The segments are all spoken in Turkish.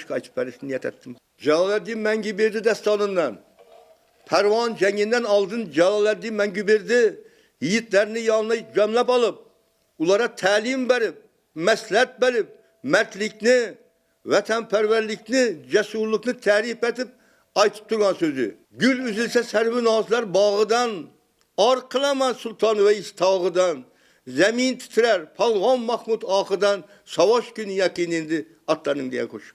koşuk açıp verişini niyet ettim. Celaleddin Mengüberdi destanından, Pervan cenginden aldın Celaleddin Mengüberdi, yiğitlerini yanına cömlep alıp, ulara talim verip, meslet verip, mertlikni, vatanperverlikni, cesurlukni tarif edip, aytıp durgan sözü. Gül üzülse servi nazlar bağıdan, arqılaman sultan ve istağıdan, zemin titrer, Palvan Mahmud ahıdan, savaş günü yakinindi atlanın diye koş.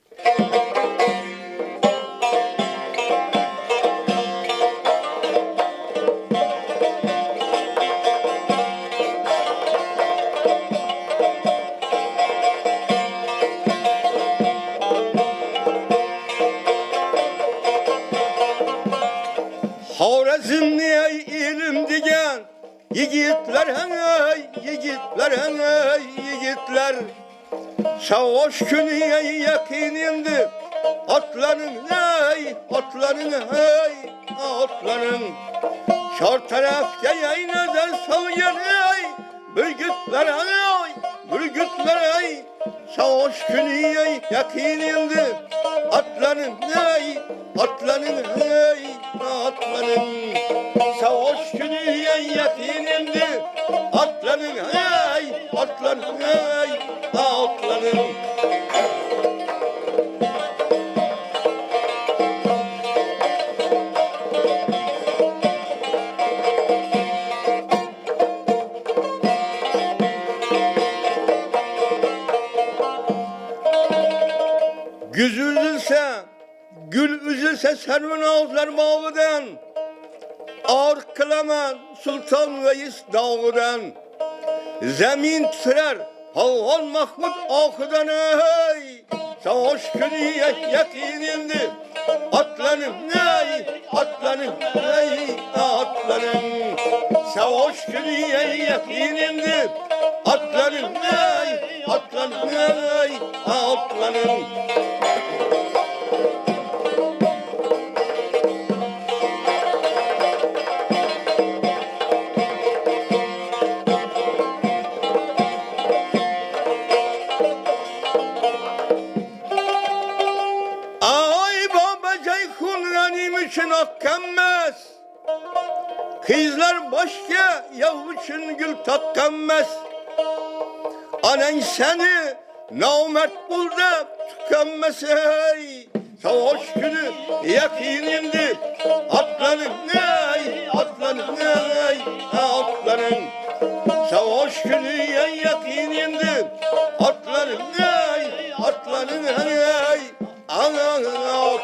Havrezmli'ye ilim digen yiğitler hey, yiğitler hey, yiğitler. Savaş günü yakinindi atların hey, atların hey, atların. Şar tarafta yaynadan salyan hey, bürgütler hey, bürgütler hey. Savaş günü yakinindi atların hey, atların hey, atların. Savaş günü yakinindi atların hey, atların hey, atların. Güz üzülse, gül üzülse servin ağızlar bağıdan, ağır kılaman Sultan Veys dağıdan, zemin titrer Palvan Mahmud ahıdan hey, savaş günü yakinindi atlanın hey, atlanın hey, atlanın. Savaş günü yakinindi atlanın hey, atlanın hey, atlanın. için akkanmez, kızlar başka yav için gül takkanmez. Anan seni namert buldu tükenmez hey. Savaş günü yakinindi atlanın hey, atlanın hey, atlanın. Savaş günü yakinindi atlanın hey, atlanın hey, atlanın.